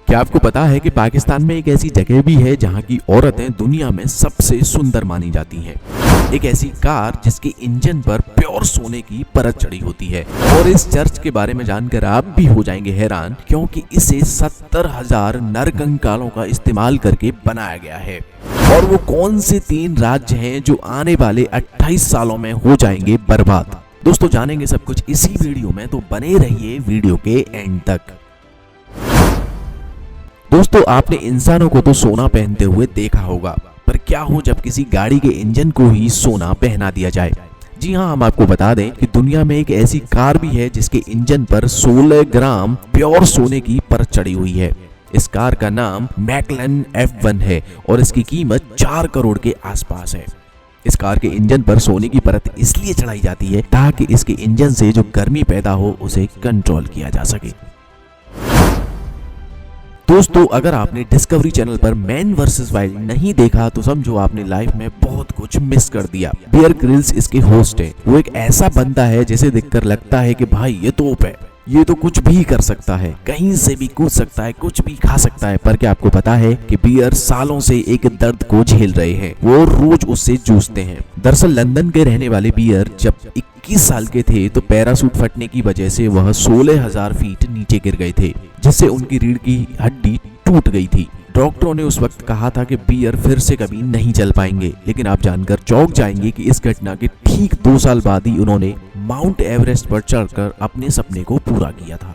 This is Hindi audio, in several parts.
क्या आपको पता है कि पाकिस्तान में एक ऐसी जगह भी है जहां की औरतें दुनिया में सबसे सुंदर मानी जाती हैं। एक ऐसी कार जिसके इंजन पर प्योर सोने की परत चढ़ी होती है। और इस चर्च के बारे में जानकर आप भी हो जाएंगे हैरान, क्योंकि इसे 70,000 नरकंकालों का इस्तेमाल करके बनाया गया है। और वो कौन से 3 राज्य हैं जो आने वाले 28 सालों में हो जाएंगे बर्बाद। दोस्तों जानेंगे सब कुछ इसी वीडियो में, तो बने रहिए वीडियो के एंड तक। दोस्तों आपने इंसानों को तो सोना पहनते हुए देखा होगा, पर क्या हो जब किसी गाड़ी के इंजन को ही सोना पहना दिया जाए। जी हाँ, हम आपको बता दें कि दुनिया में एक ऐसी कार भी है जिसके इंजन पर 16 ग्राम प्योर सोने की परत चढ़ी हुई है। इस कार का नाम मैकलाइन F1 है और इसकी कीमत 4 करोड़ के आसपास है। इस कार के इंजन पर सोने की परत इसलिए चढ़ाई जाती है ताकि इसके इंजन से जो गर्मी पैदा हो उसे कंट्रोल किया जा सके। दोस्तों अगर आपने डिस्कवरी चैनल पर मैन वर्सेस वाइल्ड नहीं देखा तो समझो आपने लाइफ में बहुत कुछ मिस कर दिया। बियर ग्रिल्स इसके होस्ट है। वो एक ऐसा बंदा है जिसे देखकर लगता है कि भाई ये तोप है, ये तो कुछ भी कर सकता है, कहीं से भी कूद सकता है, कुछ भी खा सकता है। पर क्या आपको पता है कि बियर सालों से एक दर्द को झेल रहे हैं, वो रोज उससे जूझते हैं। दरअसल लंदन के रहने वाले बियर जब 21 साल के थे तो पैराशूट फटने की वजह से वह 16,000 फीट नीचे गिर गए थे, जिससे उनकी रीढ़ की हड्डी टूट गई थी। डॉक्टरों ने उस वक्त कहा था कि बियर फिर से कभी नहीं चल पाएंगे, लेकिन आप जानकर चौंक जाएंगे कि इस घटना के ठीक 2 साल बाद ही उन्होंने माउंट एवरेस्ट पर चढ़कर अपने सपने को पूरा किया था।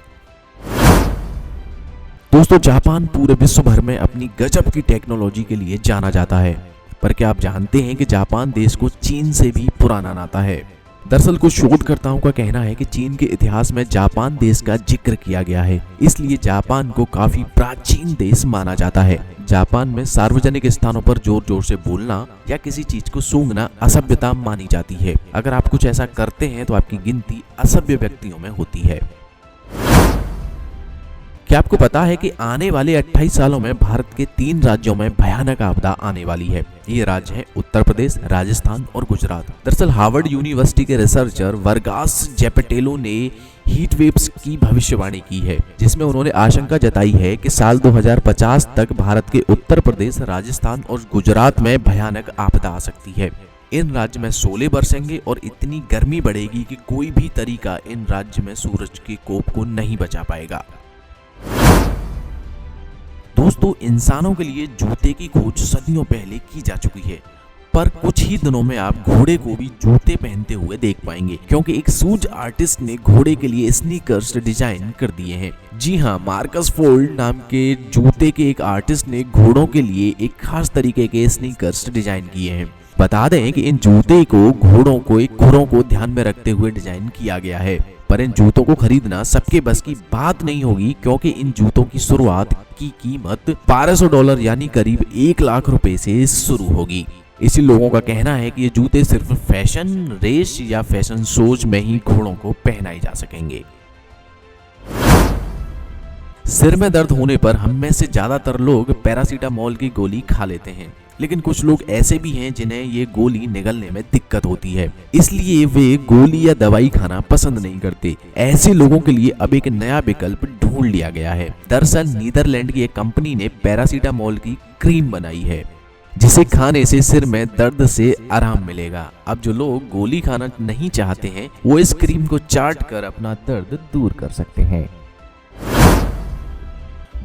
दोस्तों जापान पूरे विश्व भर में अपनी गजब की टेक्नोलॉजी के लिए जाना जाता है, पर क्या आप जानते हैं कि जापान देश को चीन से भी पुराना नाता है। दरअसल कुछ शोधकर्ताओं का कहना है कि चीन के इतिहास में जापान देश का जिक्र किया गया है, इसलिए जापान को काफी प्राचीन देश माना जाता है। जापान में सार्वजनिक स्थानों पर जोर जोर से बोलना या किसी चीज को सूंघना असभ्यता मानी जाती है। अगर आप कुछ ऐसा करते हैं तो आपकी गिनती असभ्य व्यक्तियों में होती है। क्या आपको पता है कि आने वाले 28 सालों में भारत के 3 राज्यों में भयानक आपदा आने वाली है। ये राज्य हैं उत्तर प्रदेश, राजस्थान और गुजरात। दरअसल हार्वर्ड यूनिवर्सिटी के रिसर्चर वर्गास जेपेटेलो ने हीट वेव्स की भविष्यवाणी की है, जिसमें उन्होंने आशंका जताई है कि साल 2050 तक भारत के उत्तर प्रदेश, राजस्थान और गुजरात में भयानक आपदा आ सकती है। इन राज्य में शोले बरसेंगे और इतनी गर्मी बढ़ेगी कि कोई भी तरीका इन राज्य में सूरज के कोप को नहीं बचा पाएगा। दोस्तों इंसानों के लिए जूते की खोज सदियों पहले की जा चुकी है, पर कुछ ही दिनों में आप घोड़े को भी जूते पहनते हुए देख पाएंगे, क्योंकि एक शूज आर्टिस्ट ने घोड़े के लिए स्नीकर्स डिजाइन कर दिए हैं। जी हाँ, मार्कस फोल्ड नाम के जूते के एक आर्टिस्ट ने घोड़ों के लिए एक खास तरीके के स्नीकर्स डिजाइन किए हैं। बता दें कि इन जूते को घोड़ों को ध्यान में रखते हुए डिजाइन किया गया है, पर इन जूतों को खरीदना सबके बस की बात नहीं होगी, क्योंकि इन जूतों की शुरुआत की कीमत $1200 यानी करीब 1 लाख रुपए से शुरू होगी। इसी लोगों का कहना है कि ये जूते सिर्फ फैशन रेस या फैशन शोज में ही घोड़ों को पहनाए जा सकेंगे। सिर में दर्द होने पर हम में से ज्यादातर लोग पैरासीटामोल की गोली खा लेते हैं, लेकिन कुछ लोग ऐसे भी हैं जिन्हें ये गोली निगलने में दिक्कत होती है, इसलिए वे गोली या दवाई खाना पसंद नहीं करते। ऐसे लोगों के लिए अब एक नया विकल्प ढूंढ लिया गया है। दरअसल नीदरलैंड की एक कंपनी ने पैरासीटामोल की क्रीम बनाई है, जिसे खाने से सिर में दर्द से आराम मिलेगा। अब जो लोग गोली खाना नहीं चाहते हैं वो इस क्रीम को चाट कर अपना दर्द दूर कर सकते हैं।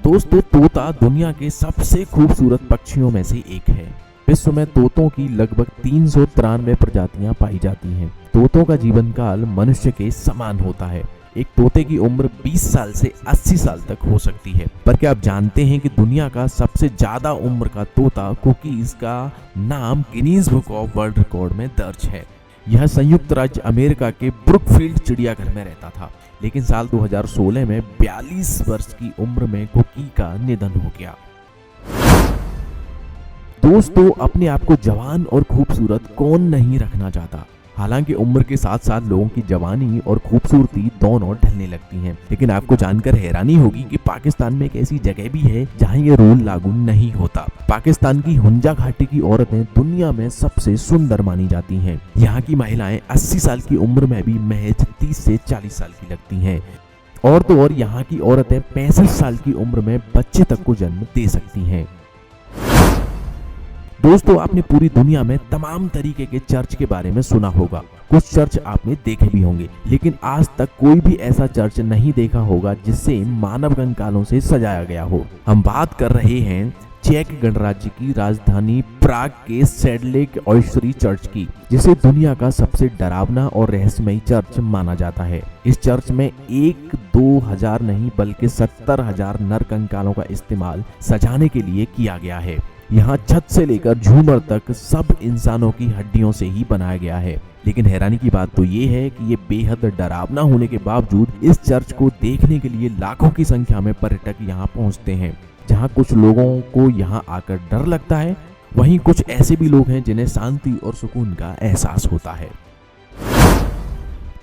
दोस्तों तोता दुनिया के सबसे खूबसूरत पक्षियों में से एक है। विश्व में तोतों की लगभग 393 प्रजातियां पाई जाती हैं। तोतों का जीवन काल मनुष्य के समान होता है। एक तोते की उम्र 20 साल से 80 साल तक हो सकती है। पर क्या आप जानते हैं कि दुनिया का सबसे ज्यादा उम्र का तोता कुकीज का नाम Guinness book of world record में दर्ज है। यह संयुक्त राज्य अमेरिका के ब्रुकफील्ड चिड़ियाघर में रहता था, लेकिन साल 2016 में 42 वर्ष की उम्र में कुकी का निधन हो गया। दोस्तों अपने आप को जवान और खूबसूरत कौन नहीं रखना चाहता। हालांकि उम्र के साथ साथ लोगों की जवानी और खूबसूरती दोनों ढलने लगती हैं, लेकिन आपको जानकर हैरानी होगी कि पाकिस्तान में एक ऐसी जगह भी है जहां ये रूल लागू नहीं होता। पाकिस्तान की हुंजा घाटी की औरतें दुनिया में सबसे सुंदर मानी जाती हैं। यहाँ की महिलाएं 80 साल की उम्र में भी महज 30 से 40 साल की लगती हैं। और तो और यहाँ की औरतें 65 साल की उम्र में बच्चे तक को जन्म दे सकती हैं। दोस्तों, आपने पूरी दुनिया में तमाम तरीके के चर्च के बारे में सुना होगा, कुछ चर्च आपने देखे भी होंगे, लेकिन आज तक कोई भी ऐसा चर्च नहीं देखा होगा जिससे मानव कंकालों से सजाया गया हो। हम बात कर रहे हैं चेक गणराज्य की राजधानी प्राग के सेडलेक ओएस्ट्री चर्च की, जिसे दुनिया का सबसे डरावना और रहस्यमयी चर्च माना जाता है। इस चर्च में 1-2 नहीं बल्कि 70,000 नर कंकालों का इस्तेमाल सजाने के लिए किया गया है। यहाँ छत से लेकर झूमर तक सब इंसानों की हड्डियों से ही बनाया गया है। लेकिन हैरानी की बात तो ये है कि ये बेहद डरावना होने के बावजूद इस चर्च को देखने के लिए लाखों की संख्या में पर्यटक यहाँ पहुँचते हैं। जहाँ कुछ लोगों को यहाँ आकर डर लगता है, वहीं कुछ ऐसे भी लोग हैं जिन्हें शांति और सुकून का एहसास होता है।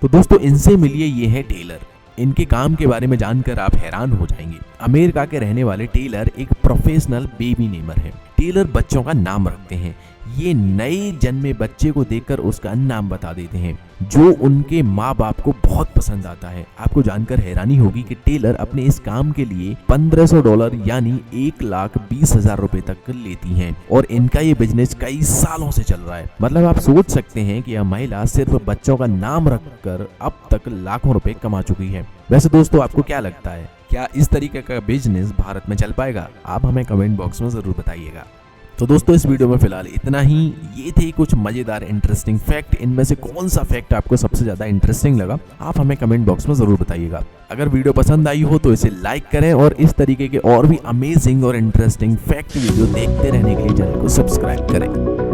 तो दोस्तों, इनसे मिलिए, ये है टेलर। इनके काम के बारे में जानकर आप हैरान हो जाएंगे। अमेरिका के रहने वाले टेलर एक प्रोफेशनल बेबी नेमर है। टेलर बच्चों का नाम रखते हैं। ये नए जन्मे बच्चे को देखकर उसका नाम बता देते हैं, जो उनके माँ बाप को बहुत पसंद आता है। आपको जानकर हैरानी होगी कि टेलर अपने इस काम के लिए $1500 यानी 1,20,000 रुपए तक लेती हैं, और इनका ये बिजनेस कई सालों से चल रहा है। मतलब आप सोच सकते हैं कि यह महिला सिर्फ बच्चों का नाम रखकर अब तक लाखों रुपए कमा चुकी है। वैसे दोस्तों, आपको क्या लगता है, क्या इस तरीके का बिजनेस भारत में चल पाएगा? आप हमें कमेंट बॉक्स में जरूर बताइएगा। तो दोस्तों, इस वीडियो में फिलहाल इतना ही। ये थे कुछ मजेदार इंटरेस्टिंग फैक्ट। इनमें से कौन सा फैक्ट आपको सबसे ज्यादा इंटरेस्टिंग लगा, आप हमें कमेंट बॉक्स में जरूर बताइएगा। अगर वीडियो पसंद आई हो तो इसे लाइक करें, और इस तरीके के और भी अमेजिंग और इंटरेस्टिंग फैक्ट वीडियो देखते रहने के लिए चैनल को सब्सक्राइब करें।